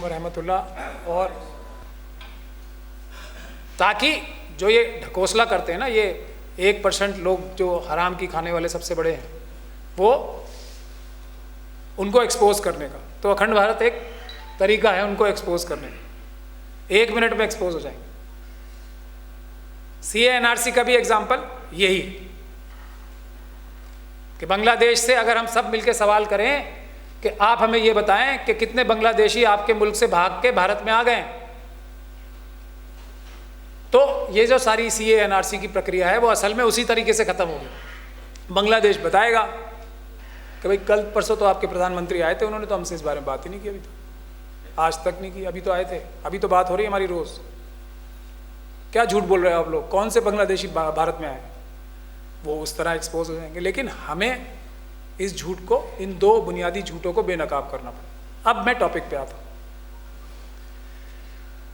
व रहमतुल्लाह। और ताकि जो ये ढकोसला करते हैं ना, ये 1% लोग जो हराम की खाने वाले सबसे बड़े हैं, वो उनको एक्सपोज करने का, तो अखंड भारत एक तरीका है उनको एक्सपोज करने का। 1 मिनट में एक्सपोज हो जाएंगे। CA-NRC का भी एग्जाम्पल यही कि बांग्लादेश से अगर हम सब मिलकर सवाल करें कि आप हमें ये बताएं कि कितने बांग्लादेशी आपके मुल्क से भाग के भारत में आ गए, तो ये जो सारी CA-NRC की प्रक्रिया है वो असल में उसी तरीके से ख़त्म होगी। बांग्लादेश बताएगा कि भाई कल परसों तो आपके प्रधानमंत्री आए थे, उन्होंने तो हमसे इस बारे में बात ही नहीं की, अभी तो आज तक नहीं की, अभी तो आए थे, अभी तो बात हो रही है हमारी रोज़। क्या झूठ बोल रहे हो आप लोग, कौन से बांग्लादेशी भारत में आए? वो उस तरह एक्सपोज हो जाएंगे। लेकिन हमें इस झूठ को, इन 2 बुनियादी झूठों को बेनकाब करना पड़ा। अब मैं टॉपिक पे आता हूँ।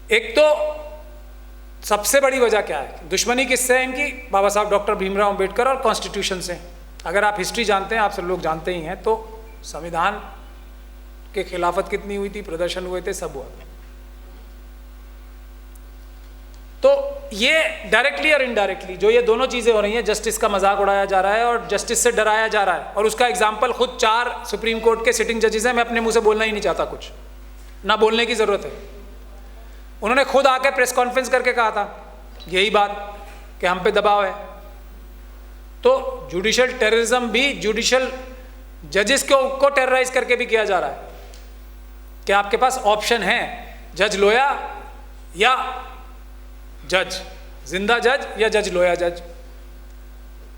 एक तो सबसे बड़ी वजह क्या है, दुश्मनी किससे है इनकी? बाबा साहब डॉक्टर भीमराव अंबेडकर और कॉन्स्टिट्यूशन से। अगर आप हिस्ट्री जानते हैं, आप सब लोग जानते ही हैं, तो संविधान के खिलाफत कितनी हुई थी, प्रदर्शन हुए थे, सब हुआ। तो ये डायरेक्टली और इनडायरेक्टली जो ये दोनों चीज़ें हो रही हैं, जस्टिस का मजाक उड़ाया जा रहा है और जस्टिस से डराया जा रहा है। और उसका एग्जाम्पल खुद 4 सुप्रीम कोर्ट के सिटिंग जजेस हैं। मैं अपने मुंह से बोलना ही नहीं चाहता, कुछ ना बोलने की ज़रूरत है। उन्होंने खुद आके प्रेस कॉन्फ्रेंस करके कहा था यही बात कि हम पे दबाव है। तो जुडिशल टेररिज्म भी जुडिशल जजेस को टेरराइज करके भी किया जा रहा है कि आपके पास ऑप्शन है, जज लोया या जज जिंदा जज या जज लोया जज।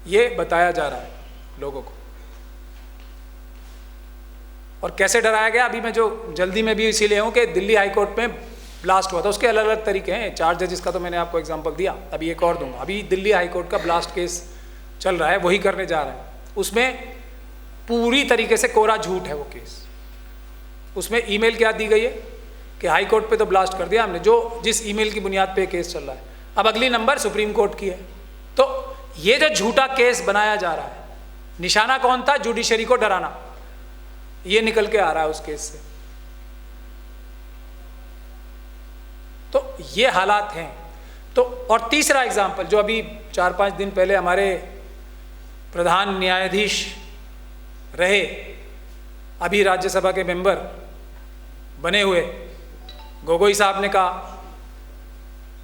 ये बताया जा रहा है लोगों को। और कैसे डराया गया, अभी मैं जो जल्दी में भी इसीलिए हूं कि दिल्ली हाई कोर्ट में ब्लास्ट हुआ था, उसके अलग अलग तरीके हैं। 4 जजेस का तो मैंने आपको एग्जांपल दिया, अभी एक और दूंगा। अभी दिल्ली हाई कोर्ट का ब्लास्ट केस चल रहा है, वही करने जा रहा है। उसमें पूरी तरीके से कोरा झूठ है वो केस। उसमें ईमेल क्या दी गई है कि हाई कोर्ट पे तो ब्लास्ट कर दिया हमने, जो जिस ईमेल की बुनियाद पे केस चल रहा है। अब अगली नंबर सुप्रीम कोर्ट की है। तो ये जो झूठा केस बनाया जा रहा है, निशाना कौन था? जुडिशरी को डराना। ये निकल के आ रहा है उस केस से। तो ये हालात हैं। तो और तीसरा एग्जाम्पल जो अभी 4-5 दिन पहले हमारे प्रधान न्यायाधीश रहे, अभी राज्यसभा के मेंबर बने हुए गोगोई साहब ने कहा,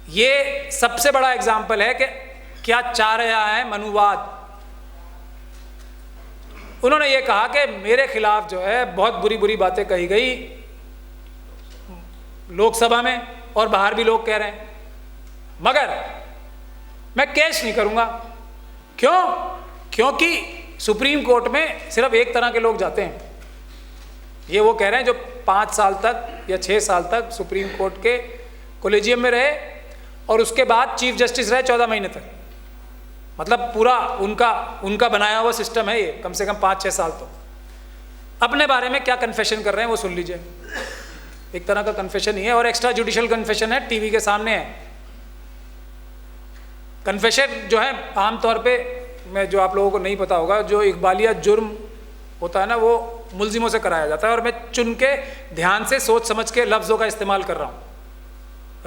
ये सबसे बड़ा एग्जाम्पल है कि क्या चाह रहा है मनुवाद। उन्होंने ये कहा कि मेरे खिलाफ जो है बहुत बुरी बुरी बातें कही गई लोकसभा में और बाहर भी लोग कह रहे हैं, मगर मैं केस नहीं करूंगा। क्यों? क्योंकि सुप्रीम कोर्ट में सिर्फ एक तरह के लोग जाते हैं। ये वो कह रहे हैं जो 5 साल तक या 6 साल तक सुप्रीम कोर्ट के कॉलेजियम में रहे और उसके बाद चीफ जस्टिस रहे 14 महीने तक। मतलब पूरा उनका बनाया हुआ सिस्टम है ये, कम से कम 5-6 साल। तो अपने बारे में क्या कन्फेशन कर रहे हैं वो सुन लीजिए। एक तरह का कन्फेशन ही है और एक्स्ट्रा जुडिशियल कन्फेशन है, टीवी के सामने है। कन्फेशन जो है आमतौर पे, मैं जो आप लोगों को नहीं पता होगा, जो इकबालिया जुर्म होता है ना, वो मुलजिमों से कराया जाता है। और मैं चुन के ध्यान से सोच समझ के लफ्ज़ों का इस्तेमाल कर रहा हूँ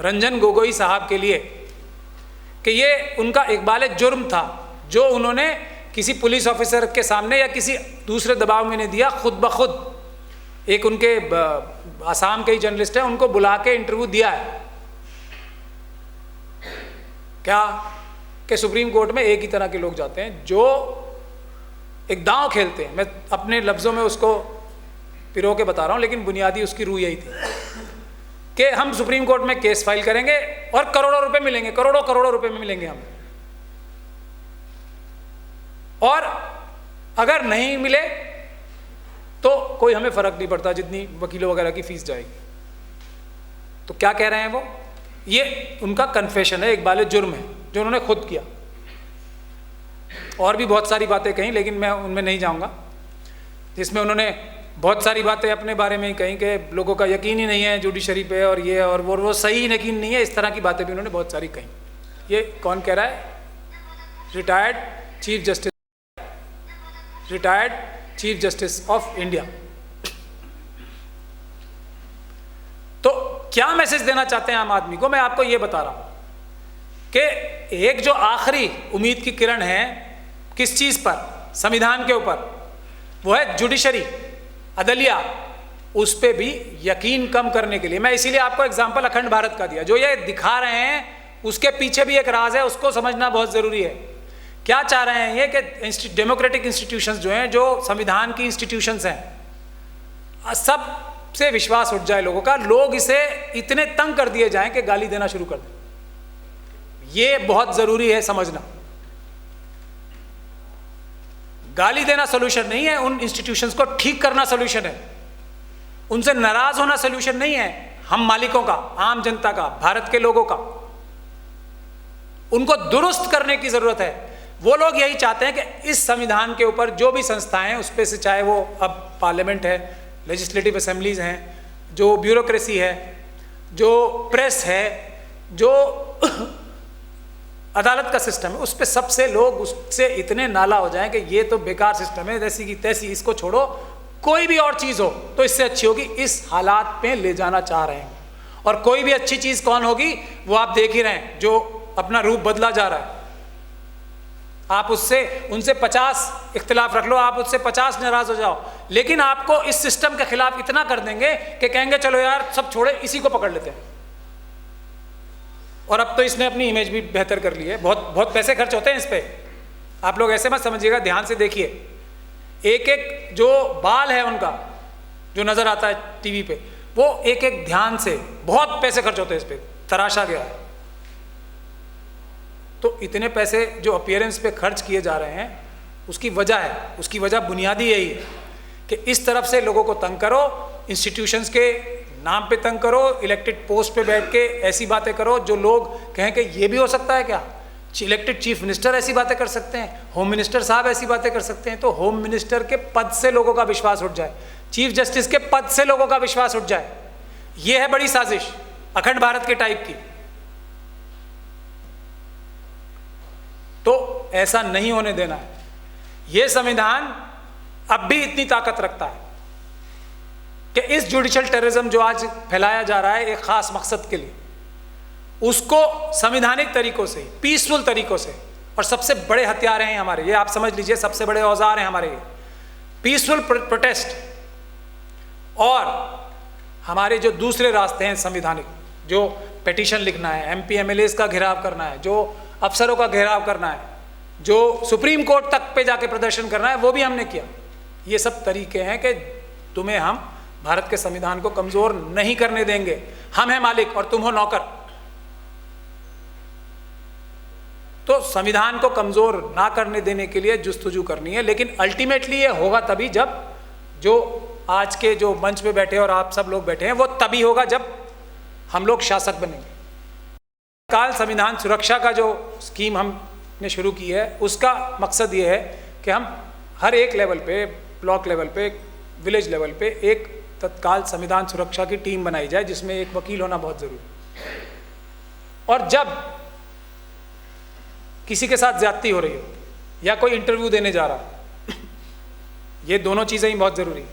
रंजन गोगोई साहब के लिए, कि ये उनका इकबाल जुर्म था जो उन्होंने किसी पुलिस ऑफिसर के सामने या किसी दूसरे दबाव में नहीं दिया, खुद ब खुद एक उनके आसाम के ही जर्नलिस्ट हैं, उनको बुला के इंटरव्यू दिया है। क्या कि सुप्रीम कोर्ट में एक ही तरह के लोग जाते हैं जो एक दांव खेलते हैं। मैं अपने लफ्ज़ों में उसको पिरो के बता रहा हूँ, लेकिन बुनियादी उसकी रूह यही थी कि हम सुप्रीम कोर्ट में केस फाइल करेंगे और करोड़ों रुपए मिलेंगे, करोड़ों रुपए में मिलेंगे हमें। और अगर नहीं मिले तो कोई हमें फ़र्क नहीं पड़ता, जितनी वकीलों वगैरह की फीस जाएगी। तो क्या कह रहे हैं वो? ये उनका कन्फेशन है, इकबाल जुर्म है जो उन्होंने खुद किया। और भी बहुत सारी बातें कहीं, लेकिन मैं उनमें नहीं जाऊंगा, जिसमें उन्होंने बहुत सारी बातें अपने बारे में ही कहीं कि लोगों का यकीन ही नहीं है जुडिशरी पे और ये और वो सही यकीन नहीं है, इस तरह की बातें भी उन्होंने बहुत सारी कही। ये कौन कह रहा है? Retired chief justice of India. तो क्या मैसेज देना चाहते हैं आम आदमी को, मैं आपको ये बता रहा हूं कि एक जो आखिरी उम्मीद की किरण है किस चीज पर, संविधान के ऊपर, वो है जुडिशरी, अदलिया, उस पे भी यकीन कम करने के लिए। मैं इसीलिए आपको एग्जाम्पल अखंड भारत का दिया। जो ये दिखा रहे हैं उसके पीछे भी एक राज है, उसको समझना बहुत जरूरी है। क्या चाह रहे हैं ये कि डेमोक्रेटिक इंस्टीट्यूशंस जो हैं, जो संविधान की इंस्टीट्यूशंस हैं, सब से विश्वास उठ जाए लोगों का, लोग इसे इतने तंग कर दिए जाएं कि गाली देना शुरू कर दें। ये बहुत जरूरी है समझना। गाली देना सोल्यूशन नहीं है, उन इंस्टीट्यूशंस को ठीक करना सोल्यूशन है। उनसे नाराज होना सोल्यूशन नहीं है। हम मालिकों का, आम जनता का, भारत के लोगों का, उनको दुरुस्त करने की जरूरत है। वो लोग यही चाहते हैं कि इस संविधान के ऊपर जो भी संस्थाएं हैं उस पे से, चाहे वो अब पार्लियामेंट है, लेजिस्लेटिव असेंबलीज हैं, जो ब्यूरोक्रेसी है, जो प्रेस है, जो अदालत का सिस्टम है, उस पे सबसे लोग उससे इतने नाला हो जाएं कि ये तो बेकार सिस्टम है, जैसी की तैसी, इसको छोड़ो, कोई भी और चीज़ हो तो इससे अच्छी होगी, इस हालात पे ले जाना चाह रहे हैं। और कोई भी अच्छी चीज़ कौन होगी वो आप देख ही रहे हैं, जो अपना रूप बदला जा रहा है। आप उनसे 50 इख्तिलाफ रख लो, आप उससे 50 नाराज हो जाओ, लेकिन आपको इस सिस्टम के खिलाफ इतना कर देंगे कि कहेंगे चलो यार सब छोड़े, इसी को पकड़ लेते हैं। और अब तो इसने अपनी इमेज भी बेहतर कर ली है, बहुत बहुत पैसे खर्च होते हैं इस पर। आप लोग ऐसे मत समझिएगा, ध्यान से देखिए, एक एक जो बाल है उनका जो नजर आता है टीवी पे, वो एक एक ध्यान से, बहुत पैसे खर्च होते हैं इस पे, तराशा गया है। तो इतने पैसे जो अपीयरेंस पे खर्च किए जा रहे हैं, उसकी वजह है, उसकी वजह बुनियादी यही है कि इस तरफ से लोगों को तंग करो, इंस्टीट्यूशंस के नाम पे तंग करो, इलेक्टेड पोस्ट पे बैठ के ऐसी बातें करो जो लोग कहें कि ये भी हो सकता है क्या, इलेक्टेड चीफ मिनिस्टर ऐसी बातें कर सकते हैं, होम मिनिस्टर साहब ऐसी बातें कर सकते हैं। तो होम मिनिस्टर के पद से लोगों का विश्वास उठ जाए, चीफ जस्टिस के पद से लोगों का विश्वास उठ जाए, यह है बड़ी साजिश अखंड भारत के टाइप की। तो ऐसा नहीं होने देना है। यह संविधान अब भी इतनी ताकत रखता है कि इस जुडिशियल टेररिज्म जो आज फैलाया जा रहा है एक खास मकसद के लिए, उसको संवैधानिक तरीकों से, पीसफुल तरीकों से, और सबसे बड़े हथियार हैं हमारे, ये आप समझ लीजिए, सबसे बड़े औजार हैं हमारे ये पीसफुल प्रोटेस्ट, और हमारे जो दूसरे रास्ते हैं संवैधानिक, जो पिटीशन लिखना है, MP MLAs का घेराव करना है, जो अफसरों का घेराव करना है, जो सुप्रीम कोर्ट तक पे जाके प्रदर्शन करना है, वो भी हमने किया। ये सब तरीके हैं कि तुम्हें हम भारत के संविधान को कमजोर नहीं करने देंगे। हम हैं मालिक और तुम हो नौकर। तो संविधान को कमजोर ना करने देने के लिए जुस्तजू करनी है, लेकिन अल्टीमेटली ये होगा तभी जब, जो आज के जो मंच पे बैठे और आप सब लोग बैठे हैं, वो तभी होगा जब हम लोग शासक बनेंगे। काल संविधान सुरक्षा का जो स्कीम हमने शुरू की है, उसका मकसद ये है कि हम हर एक लेवल पे, ब्लॉक लेवल पे, विलेज लेवल पे एक तत्काल संविधान सुरक्षा की टीम बनाई जाए, जिसमें एक वकील होना बहुत जरूरी है। और जब किसी के साथ ज्यादती हो रही हो या कोई इंटरव्यू देने जा रहा, ये दोनों चीज़ें ही बहुत ज़रूरी है।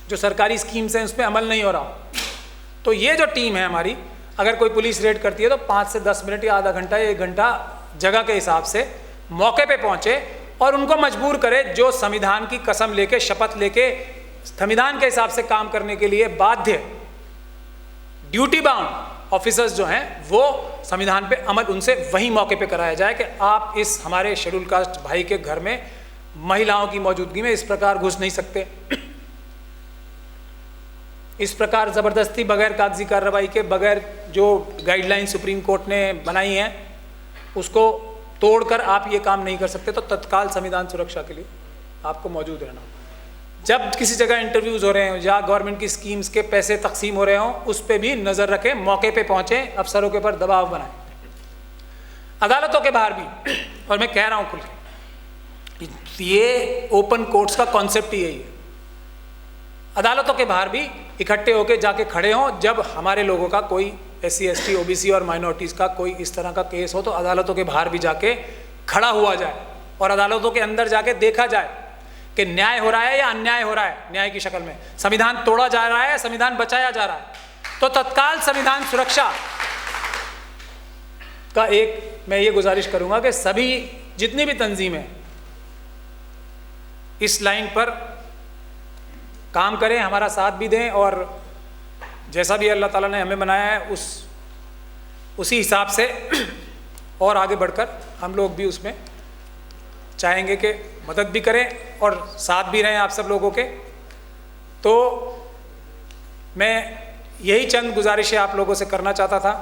जो सरकारी स्कीम्स हैं उसमें अमल नहीं हो रहा, तो ये जो टीम है हमारी, अगर कोई पुलिस रेड करती है तो 5 से 10 मिनट या आधा घंटा या 1 घंटा जगह के हिसाब से मौके पे पहुँचे और उनको मजबूर करे, जो संविधान की कसम लेके, शपथ लेके संविधान के हिसाब से काम करने के लिए बाध्य, ड्यूटी बाउंड ऑफिसर्स जो हैं, वो संविधान पे अमल उनसे वही मौके पे कराया जाए कि आप इस हमारे शेड्यूल कास्ट भाई के घर में महिलाओं की मौजूदगी में इस प्रकार घुस नहीं सकते, इस प्रकार ज़बरदस्ती बगैर कागजी कार्रवाई के, बगैर जो गाइडलाइन सुप्रीम कोर्ट ने बनाई हैं उसको तोड़कर आप ये काम नहीं कर सकते। तो तत्काल संविधान सुरक्षा के लिए आपको मौजूद रहना। जब किसी जगह इंटरव्यूज़ हो रहे हों या गवर्नमेंट की स्कीम्स के पैसे तकसीम हो रहे हों, उस पर भी नज़र रखें, मौके पे पहुँचें, अफसरों के ऊपर दबाव बनाएं। अदालतों के बाहर भी, और मैं कह रहा हूँ खुल के, ये ओपन कोर्ट्स का कॉन्सेप्ट ही यही है। अदालतों के बाहर भी इकट्ठे होकर जाके खड़े हों, जब हमारे लोगों का कोई SC ST OBC और माइनॉरिटीज़ का कोई इस तरह का केस हो, तो अदालतों के बाहर भी जाके खड़ा हुआ जाए और अदालतों के अंदर जाके देखा जाए कि न्याय हो रहा है या अन्याय हो रहा है, न्याय की शक्ल में संविधान तोड़ा जा रहा है, संविधान बचाया जा रहा है। तो तत्काल संविधान सुरक्षा का एक मैं ये गुजारिश करूंगा कि सभी जितनी भी तंजीमें इस लाइन पर काम करें, हमारा साथ भी दें, और जैसा भी अल्लाह ताला ने हमें बनाया है उसी हिसाब से और आगे बढ़कर हम लोग भी उसमें चाहेंगे कि मदद भी करें और साथ भी रहें आप सब लोगों के। तो मैं यही चंद गुजारिशें आप लोगों से करना चाहता था।